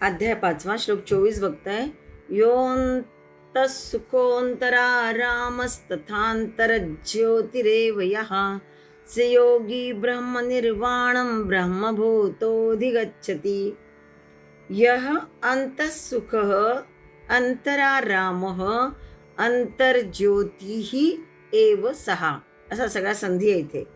अध्याय 5 श्लोक 24 बघताय. योऽन्तः सुखोऽन्तरा रामस्तथान्तरज्योतिरेव यः स योगी ब्रह्मनिर्वाणं ब्रह्मभूतोऽधिगच्छति. यः अंतः सुखः अंतरा रामः अंतर्ज्योतिः एव सहा, असा सगळा संधी आहे इथे.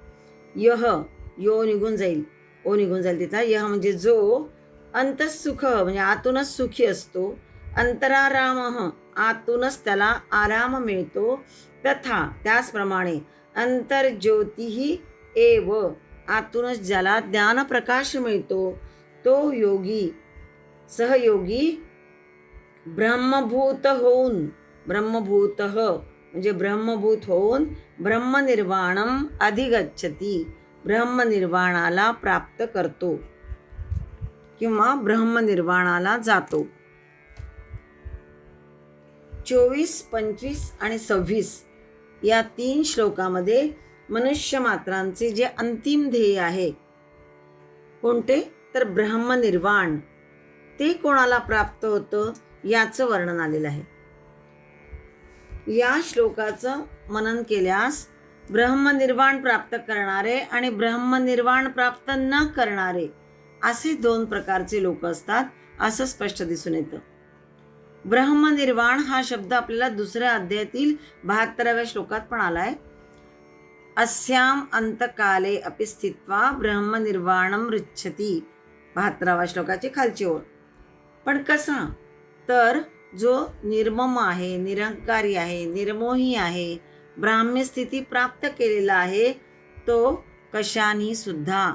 यह यो निघून जाईल, ओ निघून जाईल तिथं. यह म्हणजे जो, अंतःसुख म्हणजे आतूनच सुखी असतो, अंतराराम आतूनच त्याला आराम मिळतो, तथा त्याचप्रमाणे अंतर्ज्योतिही एव आतूनच ज्याला ज्ञानप्रकाश मिळतो, तो योगी सहयोगी ब्रह्मभूत होऊन, ब्रह्मभूत म्हणजे ब्रह्मभूत होऊन ब्रह्मनिर्वाणम अधिगच्छती, ब्रह्मनिर्वाणाला प्राप्त करतो किंवा ब्रह्मनिर्वाणाला जातो. 24, 25 आणि 26 या 3 श्लोकामध्ये मनुष्य मात्रांचे जे अंतिम ध्येय आहे कोणते, तर ब्रह्मनिर्वाण, ते कोणाला प्राप्त होतं याचं वर्णन आलेलं आहे. या श्लोकाचं मनन केल्यास ब्रह्मनिर्वाण प्राप्त करणारे आणि ब्रह्मनिर्वाण प्राप्त न करणारे असे 2 प्रकारचे लोक असतात असं स्पष्ट दिसून येतं. ब्रह्मनिर्वाण हा शब्द आपल्याला दुसऱ्या अध्यायातील 72व्या श्लोकात पण आलाय. अस्याम अंतकाले अपि स्थित्वा ब्रह्मनिर्वाणम ऋच्छति, 72व्या श्लोकाची खालची ओळ. पण कसा, तर जो निर्मम आहे, निरंकारी आहे, निर्मोही आहे, ब्राह्म्य स्थिती प्राप्त केलेला आहे, तो कशाने सुद्धा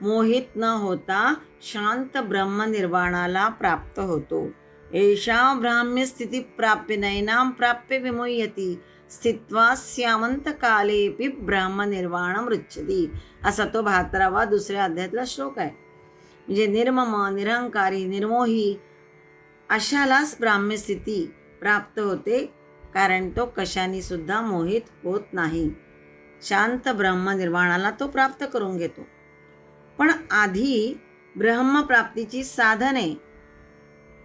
मोहित न होता शांत ब्रह्मनिर्वाणाला प्राप्त होतो. एषा ब्राह्म्य स्थिती प्राप्य नैनाम प्राप्य विमुह्यति स्थित्वा स्यामंतकालेपि ब्रह्मनिर्वाणम ऋच्छति, असा तो 72वा दुसऱ्या अध्यायातला श्लोक आहे. म्हणजे निर्मम, निरंकारी, निर्मोही अशालाच ब्राह्म्य स्थिती प्राप्त होते, कारण तो कशाने सुद्धा मोहित होत नाही. शांत ब्रह्मनिर्वाणाला तो प्राप्त करून घेतो. पण आधी ब्रह्मप्राप्तीची साधने,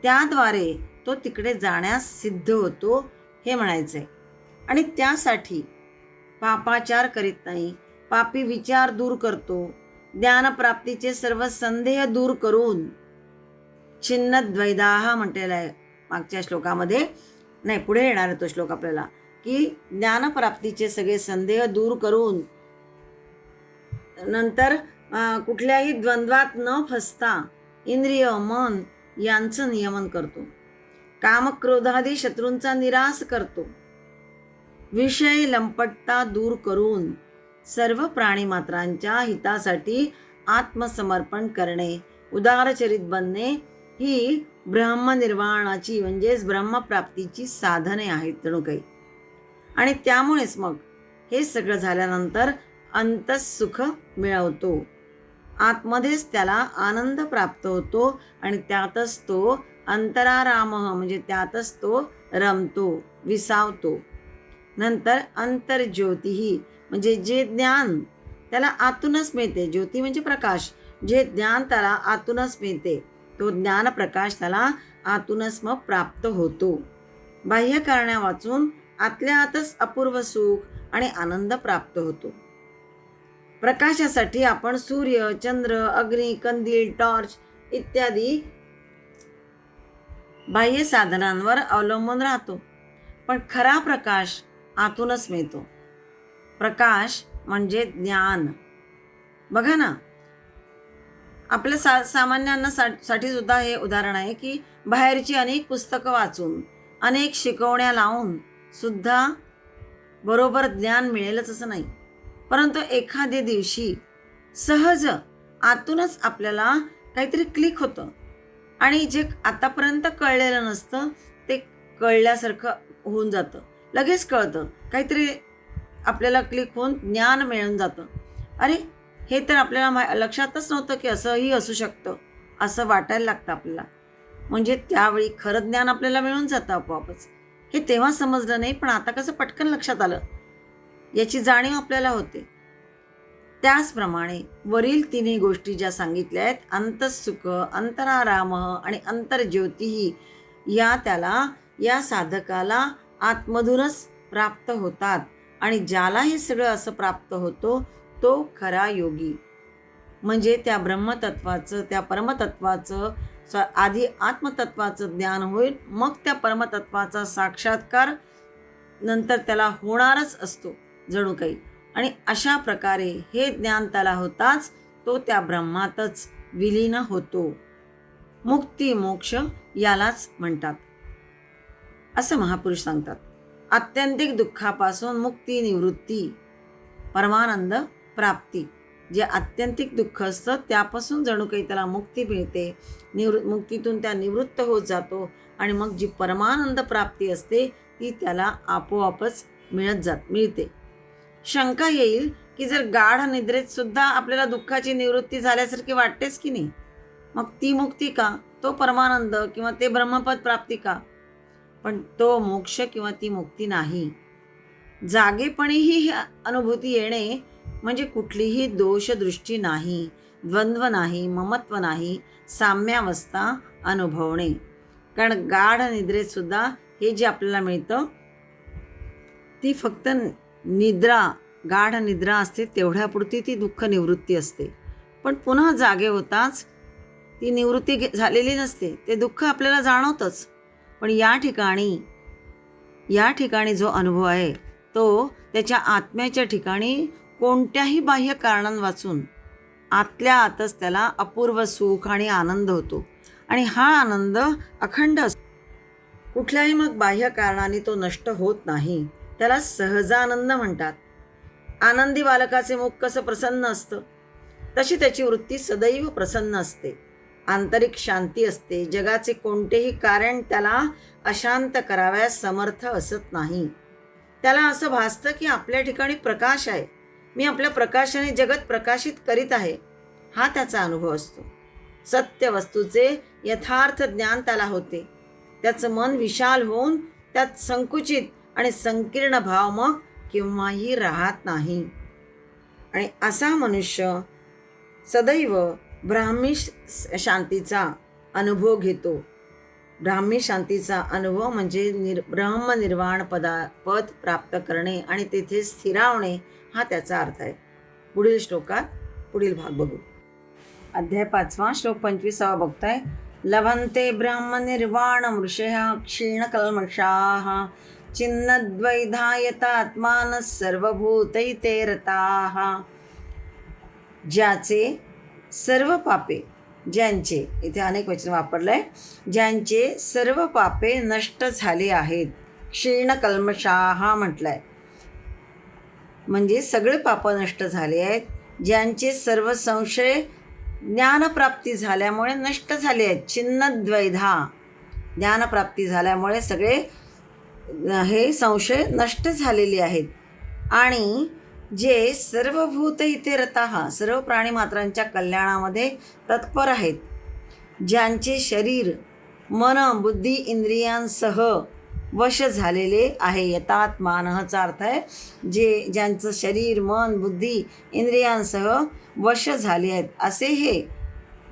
त्याद्वारे तो तिकडे जाण्यास सिद्ध होतो हे म्हणायचंय. आणि त्यासाठी पापाचार करीत नाही, पापी विचार दूर करतो, ज्ञानप्राप्तीचे सर्व संदेह दूर करून, छिन्नद्वैदाह म्हटलेला आहे मागच्या श्लोकामध्ये, नाही पुढे येणार तो श्लोक आपल्याला, की ज्ञानप्राप्तीचे सगळे संदेह दूर करून नंतर कुठल्याही द्वंद्वात न फसता इंद्रिय मन यांचं नियमन करतो, कामक्रोधादी शत्रूंचा निराश करतो, विषय लंपटता दूर करून सर्व प्राणीमात्रांच्या हितासाठी आत्मसमर्पण करणे, उदारचरित बनणे ही ब्रह्मनिर्वाणाची म्हणजेच ब्रह्मप्राप्तीची साधने आहेत जणू काही. आणि त्यामुळेच मग हे सगळं झाल्यानंतर अंतःसुख मिळवतो, आतमध्येच त्याला आनंद प्राप्त होतो आणि त्यातच तो अंतराराम म्हणजे त्यातच तो रमतो, विसावतो. नंतर अंतर्ज्योतिही म्हणजे जे ज्ञान त्याला आतूनच मिळते, ज्योती म्हणजे प्रकाश, जे ज्ञान त्याला आतूनच मिळते, तो ज्ञान प्रकाश त्याला आतूनच मग प्राप्त होतो. बाह्य कारण्या वाचून आतल्या आतच अपूर्व सुख आणि आनंद प्राप्त होतो. प्रकाशासाठी आपण सूर्य, चंद्र, अग्नी, कंदील, टॉर्च इत्यादी बाह्य साधनांवर अवलंबून राहतो, पण खरा प्रकाश आतूनच मिळतो. प्रकाश म्हणजे ज्ञान. बघा ना, आपल्या सामान्यांना साठी सुद्धा हे उदाहरण आहे की बाहेरची अनेक पुस्तकं वाचून, अनेक शिकवण्या लावून सुद्धा बरोबर ज्ञान मिळेलच असं नाही. परंतु एखाद्या दिवशी सहज आतूनच आपल्याला काहीतरी क्लिक होतं आणि जे आतापर्यंत कळलेलं नसतं ते कळल्यासारखं होऊन जातं, लगेच कळतं, काहीतरी आपल्याला क्लिक होऊन ज्ञान मिळून जातं. अरे हे तर आपल्याला लक्षातच नव्हतं की असंही असू शकतं, असं वाटायला लागतं आपल्याला. म्हणजे त्यावेळी खरं ज्ञान आपल्याला मिळून जातं आपोआपच. हे तेव्हा समजलं नाही, पण आता कसं पटकन लक्षात आलं, याची जाणीव आपल्याला होते. त्याचप्रमाणे वरील तिन्ही गोष्टी ज्या सांगितल्या आहेत, अंतःसुख, अंतराराम आणि अंतर्ज्योती, या साधकाला आतमधूनच प्राप्त होतात. आणि ज्याला हे सगळं असं प्राप्त होतो तो खरा योगी. म्हणजे त्या ब्रह्मतत्वाचं, त्या परमतत्वाचं आधी आत्मतत्वाचं ज्ञान होईल, मग त्या परमतत्वाचा साक्षात्कार नंतर त्याला होणारच असतो जणू काही. आणि अशा प्रकारे हे ज्ञान त्याला होताच तो त्या ब्रह्मातच विलीन होतो. मुक्ती मोक्ष यालाच म्हणतात असं महापुरुष सांगतात. आत्यंतिक दुःखापासून मुक्ती, निवृत्ती, परमानंद प्राप्ती. जे आत्यंतिक दुःख असतं त्यापासून जणू काही त्याला मुक्ती मिळते. मुक्तीतून त्या निवृत्त होत जातो आणि मग जी परमानंद प्राप्ती असते ती त्याला आपोआपच मिळते. शंका येईल की जर गाढ निद्रेत सुद्धा आपल्याला दुःखाची निवृत्ती झाल्यासारखी वाटतेच की नाही, मग ती मुक्ती का, तो परमानंद किंवा ते ब्रह्मपद प्राप्ती का? पण तो मोक्ष किंवा ती मुक्ती नाही. जागेपणीही ही अनुभूती येणे म्हणजे कुठलीही दोषदृष्टी नाही, द्वंद्व नाही, ममत्व नाही, साम्यावस्था अनुभवणे. कारण गाढ निद्रेत सुद्धा हे जे आपल्याला मिळतं ती फक्त गाढ निद्रा असते, तेवढ्यापुरती ती दुःख निवृत्ती असते. पण पुन्हा जागे होताच ती निवृत्ती झालेली नसते, ते दुःख आपल्याला जाणवतंच. पण या ठिकाणी जो अनुभव आहे तो त्याच्या आत्म्याच्या ठिकाणी कोणत्याही बाह्य कारणांवाचून आतल्या आतच त्याला अपूर्व सुख आणि आनंद होतो. आणि हा आनंद अखंड असतो. कुठल्याही मग बाह्य कारणाने तो नष्ट होत नाही. त्याला सहजानंद म्हणतात. आनंदी बालकाचे मुख कसं प्रसन्न असतं, तशी त्याची वृत्ती सदैव प्रसन्न असते. आंतरिक शांती असते. जगाचे कोणतेही कारण त्याला अशांत कराव्यास समर्थ असत नाही. त्याला असं भासतं की आपल्या ठिकाणी प्रकाश आहे, मी आपल्या प्रकाशाने जगत प्रकाशित करीत आहे, हा त्याचा अनुभव असतो. सत्य वस्तूचे यथार्थ ज्ञान त्याला होते. त्याचं मन विशाल होऊन त्यात संकुचित आणि संकीर्ण भाव मग केव्हाही राहत नाही. आणि असा मनुष्य सदैव ब्राह्मी शांतीचा अनुभव घेतो. ब्राह्मी शांतीचा अनुभव म्हणजे ब्रह्मनिर्वाण पद प्राप्त करणे आणि तेथे स्थिरावणे, हा त्याचा अर्थ आहे. पुढील श्लोकात पुढील भाग बघू. अध्याय 5 श्लोक 25 बघताय. लभन्ते ब्रह्मनिर्वाणं ऋषयः क्षीणकल्मषाः छिन्नद्वैधायतात्मानः सर्वभूतैते रताः. ज्याचे सर्व पापे, ज्यांचे, इथे अनेक वचन वापरलंय, ज्यांचे सर्व पापे नष्ट झाले आहेत. क्षीणकल्मषाः म्हटलंय म्हणजे सगळे पाप नष्ट झाले आहेत. ज्यांचे सर्व संशय ज्ञानप्राप्ती झाल्यामुळे नष्ट झाले आहेत. छिन्नद्वैधा, ज्ञानप्राप्ती झाल्यामुळे सगळे हे संशय नष्ट झालेले आहेत. आणि जे सर्वभूत इथे रताः, सर्व प्राणीमात्रांच्या कल्याणामध्ये तत्पर आहेत. ज्यांचे शरीर मन बुद्धी इंद्रियांसह वश झालेले आहे. यतात्मानःचा अर्थ आहे ज्यांचं शरीर मन बुद्धी इंद्रियांसह वश झाले आहेत असे हे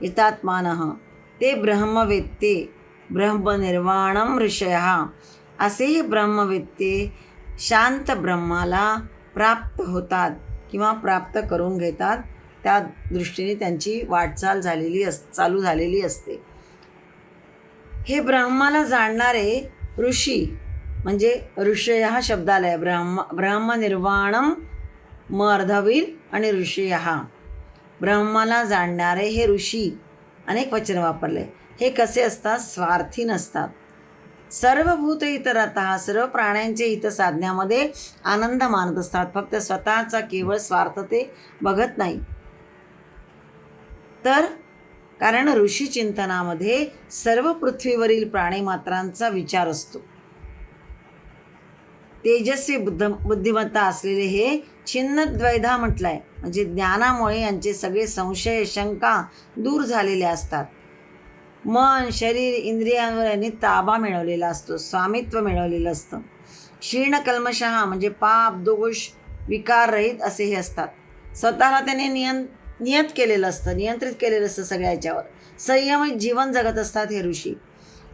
यतात्मानः. ते ब्रह्मवेत्ते ब्रह्मनिर्वाणं ऋषयः, असे हे ब्रह्मवेत्ते शांत ब्रह्माला प्राप्त होतात किंवा प्राप्त करून घेतात. त्या दृष्टीने त्यांची वाटचाल चालू झालेली असते. हे ब्रह्माला जाणणारे ऋषी म्हणजे ऋषयः शब्दालय ब्रह्मनिर्वाणं अर्धवीर आणि ऋषयः, ब्रह्माला जाणणारे हे ऋषी, अनेक वचन वापरले. हे कसे असतात? स्वार्थी नसतात. सर्वभूत हितरतः, सर्व प्राण्यांचे हित साधण्यामध्ये आनंद मानत असतात. फक्त स्वतःचा केवळ स्वार्थ ते बघत नाही. तर कारण ऋषी चिंतनामध्ये सर्व पृथ्वीवरील प्राणीमात्रांचा विचार असतो. तेजस्वी बुद्धिमत्ता असलेले हे छिन्नद्वैधा म्हटलंय म्हणजे ज्ञानामुळे यांचे सगळे संशय शंका दूर झालेले असतात. मन शरीर इंद्रियांवर यांनी ताबा मिळवलेला असतो, स्वामित्व मिळवलेलं असतं. क्षीणकल्मषः म्हणजे पाप दोष विकार रहित असे हे असतात. स्वतःला त्याने नियत केलेलं असतं, नियंत्रित केलेलं असतं सगळ्या याच्यावर. संयमित जीवन जगत असतात हे ऋषी.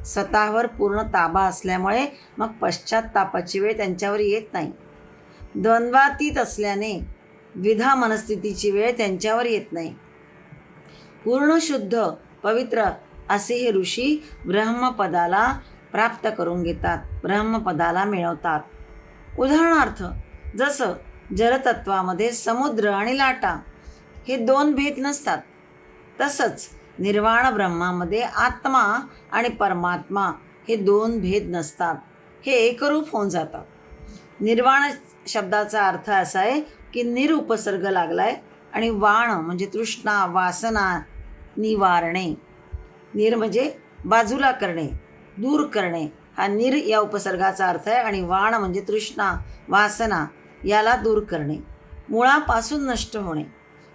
स्वतःवर पूर्ण ताबा असल्यामुळे मग पश्चात्तापाची वेळ त्यांच्यावर येत नाही. द्वंद्वातीत असल्याने द्विधा मनस्थितीची वेळ त्यांच्यावर येत नाही. पूर्ण शुद्ध पवित्र असे हे ऋषी ब्रह्मपदाला प्राप्त करून घेतात, ब्रह्मपदाला मिळवतात. उदाहरणार्थ, जसं जलतत्वामध्ये समुद्र आणि लाटा हे दोन भेद नसतात, तसंच निर्वाण ब्रह्मामध्ये आत्मा आणि परमात्मा हे दोन भेद नसतात, हे एकरूप होऊन जातात. निर्वाण शब्दाचा अर्थ असा आहे की निरुपसर्ग लागलाय आणि वाण म्हणजे तृष्णा वासना निवारणे. निर म्हणजे बाजूला करणे, दूर करणे, हा निर या उपसर्गाचा अर्थ आहे. आणि वाण म्हणजे तृष्णा वासना याला दूर करणे, मुळापासून नष्ट होणे.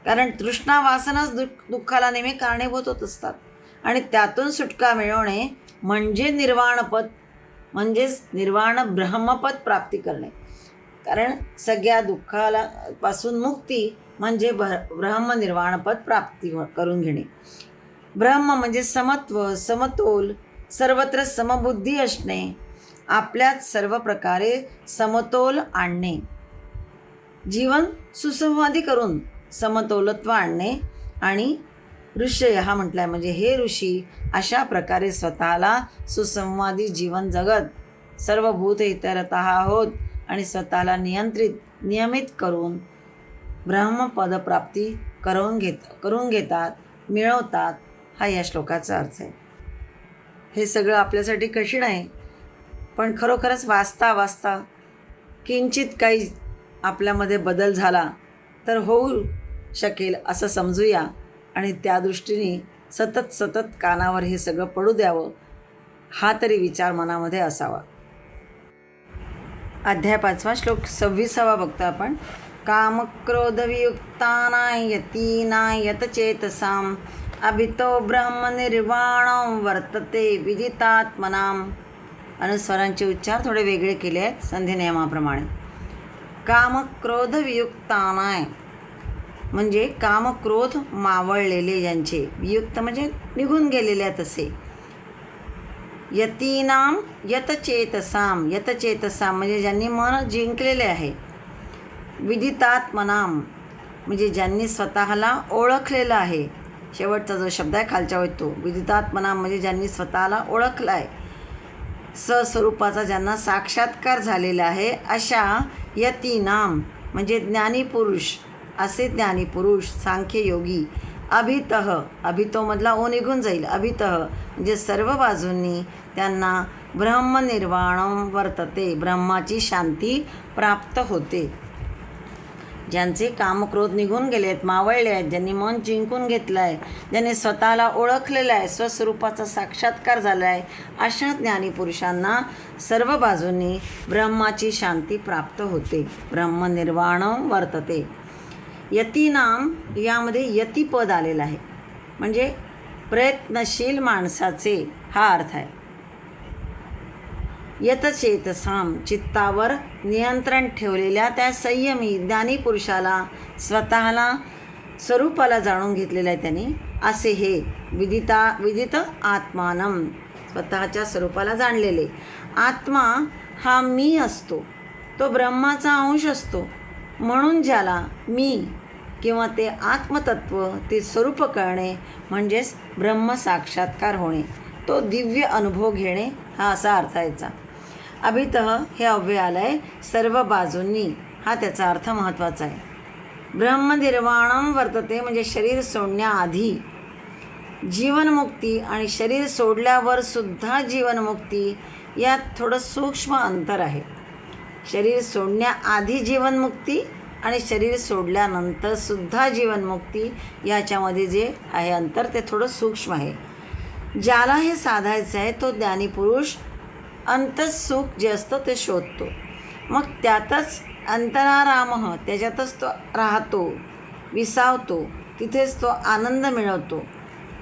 कारण तृष्णा वासनाच दुःखाला नेहमी कारणीभूत होत असतात. आणि त्यातून सुटका मिळवणे म्हणजे निर्वाणपद, म्हणजेच निर्वाण ब्रह्मपद प्राप्ती करणे. कारण सगळ्या दुःखाला पासून मुक्ती म्हणजे ब्रह्मनिर्वाणपद प्राप्ती करून घेणे. ब्रह्म म्हणजे समत्व, समतोल, सर्वत्र समबुद्धी असणे, आपल्यात सर्व प्रकारे समतोल आणणे, जीवन सुसंवादी करून समतोलत्व आणणे. आणि ऋषय हा म्हटलाय म्हणजे हे ऋषी अशा प्रकारे स्वतःला सुसंवादी जीवन जगत सर्व भूत इतरतः होत आणि स्वतःला नियमित करून ब्रह्मपद प्राप्ती करून घेतात, मिळवतात. हा या श्लोकाचा अर्थ आहे. हे सगळं आपल्यासाठी कठीण आहे, पण खरोखरच वाचता किंचित काही आपल्यामध्ये बदल झाला तर होऊ शकेल असं समजूया. आणि त्या दृष्टीने सतत कानावर हे सगळं पडू द्यावं, हा तरी विचार मनामध्ये असावा. अध्याय 5 श्लोक 26 बघतो आपण. कामक्रोधवियुक्तानां यतीनां यतचेतसां अभितो ब्रह्मनिर्वाणं वर्तते विदितात्मनां. अनुस्वारांचे उच्चार थोडे वेगळे केले आहेत संधी नियमाप्रमाणे. कामक्रोधवियुक्तानां म्हणजे कामक्रोध मावळलेले ज्यांचे, वियुक्त म्हणजे निघून गेलेले तसे. यतीनां यतचेतसां, यतचेतसां म्हणजे ज्यांनी मन जिंकलेले आहे. विदितात्मनां म्हणजे ज्यांनी स्वतःला ओळखलेलं आहे. शेवटचा जो शब्द आहे खालच्या तो विदितात्मनां म्हणजे ज्यांनी स्वतःला ओळखलं आहे, सस्वरूपाचा ज्यांना साक्षात्कार झालेला आहे, अशा यतीनां म्हणजे ज्ञानीपुरुष, असे ज्ञानीपुरुष सांख्ययोगी. अभितो मधला ओ निघून जाईल. अभितः म्हणजे सर्व बाजूंनी त्यांना ब्रह्मनिर्वाणं वर्तते, ब्रह्माची शांती प्राप्त होते. ज्यांचे कामक्रोध निघून गेले आहेत, मावळले आहेत, ज्यांनी मन जिंकून घेतलं आहे, ज्यांनी स्वतःला ओळखलेलं आहे, स्वस्वरूपाचा साक्षात्कार झाला आहे, अशा ज्ञानीपुरुषांना सर्व बाजूंनी ब्रह्माची शांती प्राप्त होते, ब्रह्मनिर्वाणं वर्तते. यतीनाम यामध्ये यतिपद आलेलं आहे, म्हणजे प्रयत्नशील माणसाचे हा अर्थ आहे. यतचेतसाम चित्तावर नियंत्रण ठेवलेल्या त्या संयमी ज्ञानी पुरुषाला स्वतःला स्वरूपाला जाणून घेतलेलं आहे त्यांनी, असे हे विदित आत्मानम स्वतःच्या स्वरूपाला जाणलेले. आत्मा हा मी असतो, तो ब्रह्माचा अंश असतो. म्हणून ज्याला मी किंवा ते आत्मतत्व, ते स्वरूप कळणे म्हणजेच ब्रह्मसाक्षात्कार होणे, तो दिव्य अनुभव घेणे, हा असा अर्थ याचा. अभितः हे अव्यय आलं आहे, सर्व बाजूंनी, हा त्याचा अर्थ महत्त्वाचा आहे. ब्रह्मनिर्वाणं वर्तते म्हणजे शरीर सोडण्याआधी जीवनमुक्ती आणि शरीर सोडल्यावर सुद्धा जीवनमुक्ती यात थोडं सूक्ष्म अंतर आहे. शरीर सोडण्याआधी जीवनमुक्ती आणि शरीर सोडल्यानंतर सुद्धा जीवनमुक्ती याच्यामध्ये जे आहे अंतर ते थोडं सूक्ष्म आहे. ज्याला हे साधायचं आहे तो ज्ञानीपुरुष अंतःसुख जे असतं ते शोधतो, मग त्यातच अंतरारामः त्याच्यातच तो राहतो, विसावतो, तिथेच तो आनंद मिळवतो.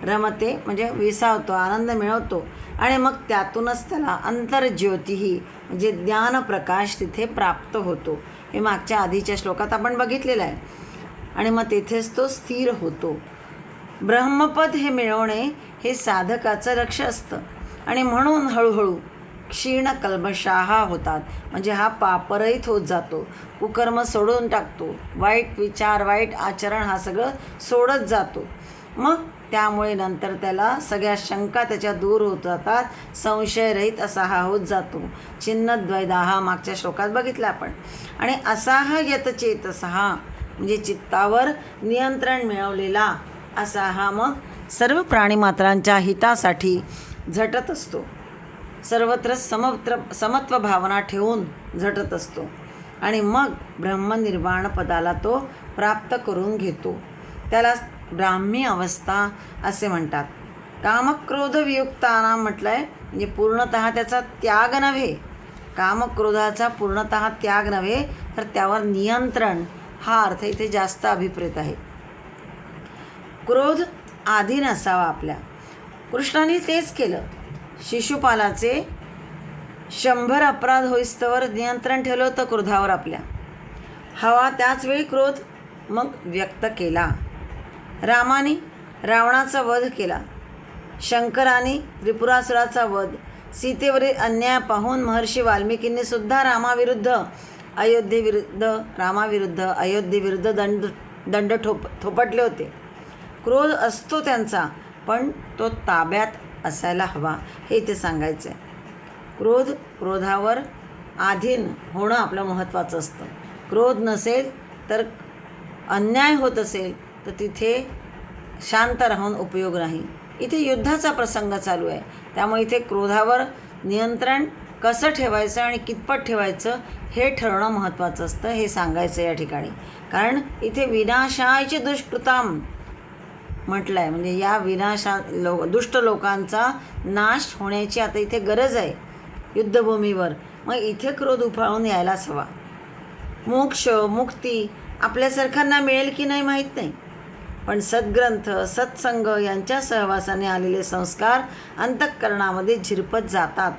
रमते म्हणजे विसावतो, आनंद मिळवतो आणि मग त्यातूनच त्याला अंतर्ज्योतिही म्हणजे ज्ञानप्रकाश तिथे प्राप्त होतो. हे मागच्या आधीच्या श्लोकात आपण बघितलेलं आहे. आणि मग तेथेच तो स्थिर होतो. ब्रह्मपद हे मिळवणे हे साधकाचं लक्ष असतं आणि म्हणून हळूहळू क्षीण कल्मषाः होतात. म्हणजे हा पापरहित होत जातो, कुकर्म सोडून टाकतो, वाईट विचार वाईट आचरण हा सगळं सोडत जातो. मग त्यामुळे नंतर त्याला सगळ्या शंका त्याच्या दूर होत जातात, संशयरहित असा हा होत जातो. छिन्नद्वैधाः मागच्या श्लोकात बघितला आपण. आणि असाह यतचेतसः म्हणजे चित्तावर नियंत्रण मिळवलेला असा हा मग सर्व प्राणीमात्रांच्या हितासाठी झटत असतो, सर्वत्र समत्व भावना ठेवून झटत असतो आणि मग ब्रह्मनिर्वाण पदाला तो प्राप्त करून घेतो. त्याला ब्राह्मी अवस्था असे म्हणतात. कामक्रोधवियुक्तानां म्हटलं आहे म्हणजे पूर्णतः त्याचा त्याग नव्हे, कामक्रोधाचा पूर्णतः त्याग नव्हे तर त्यावर नियंत्रण हा अर्थ इथे जास्त अभिप्रेत आहे. क्रोध आधी नसावा आपल्या. कृष्णाने तेच केलं. शिशुपालाचे 100 अपराध होईस्तवर नियंत्रण ठेवलं होतं क्रोधावर आपल्या. हवा त्याचवेळी क्रोध मग व्यक्त केला. रामाने रावणाचा वध केला. शंकराने त्रिपुरासुराचा वध. सीतेवरील अन्याय पाहून महर्षी वाल्मिकींनी सुद्धा रामाविरुद्ध अयोध्येविरुद्ध दंड थोपटले होते. क्रोध असतो त्यांचा, पण तो ताब्यात असायला हवा हे ते सांगायचं आहे. क्रोधावर अधीन होणं आपलं महत्त्वाचं असतं. क्रोध नसेल तर अन्याय होत असेल तर तिथे शांत राहून उपयोग नाही. इथे युद्धाचा प्रसंग चालू आहे, त्यामुळे इथे क्रोधावर नियंत्रण कसं ठेवायचं आणि कितपत ठेवायचं हे ठरवणं महत्त्वाचं असतं हे सांगायचं या ठिकाणी. कारण इथे विनाशायची दुष्कृताम म्हटलं आहे, म्हणजे या दुष्ट लोकांचा नाश होण्याची आता इथे गरज आहे युद्धभूमीवर. मग इथे क्रोध उफाळून यायलाच हवा. मोक्ष मुक्ती आपल्यासारख्यांना मिळेल की नाही माहीत नाही, पण सद्ग्रंथ सत्संग यांच्या सहवासाने आलेले संस्कार अंतःकरणामध्ये झिरपत जातात,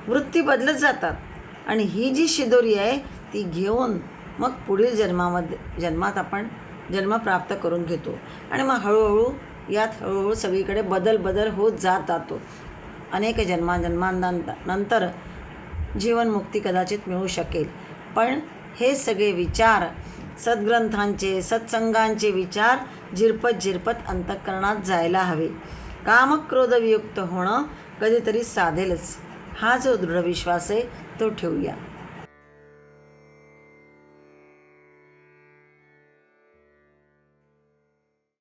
वृत्ती बदलत जातात आणि ही जी शिदोरी आहे ती घेऊन मग पुढील जन्मात आपण जन्म प्राप्त करून घेतो आणि मग हळूहळू सगळीकडे बदल होत जातो. अनेक जन्मानंतर जीवनमुक्ती कदाचित मिळू शकेल. पण हे सगळे विचार सद्ग्रंथांचे सत्संगांचे विचार झिरपत अंतःकरणात जायला हवे. कामक्रोधवियुक्त होणं कधीतरी साधेलच, हा जो दृढ विश्वास आहे तो ठेवूया.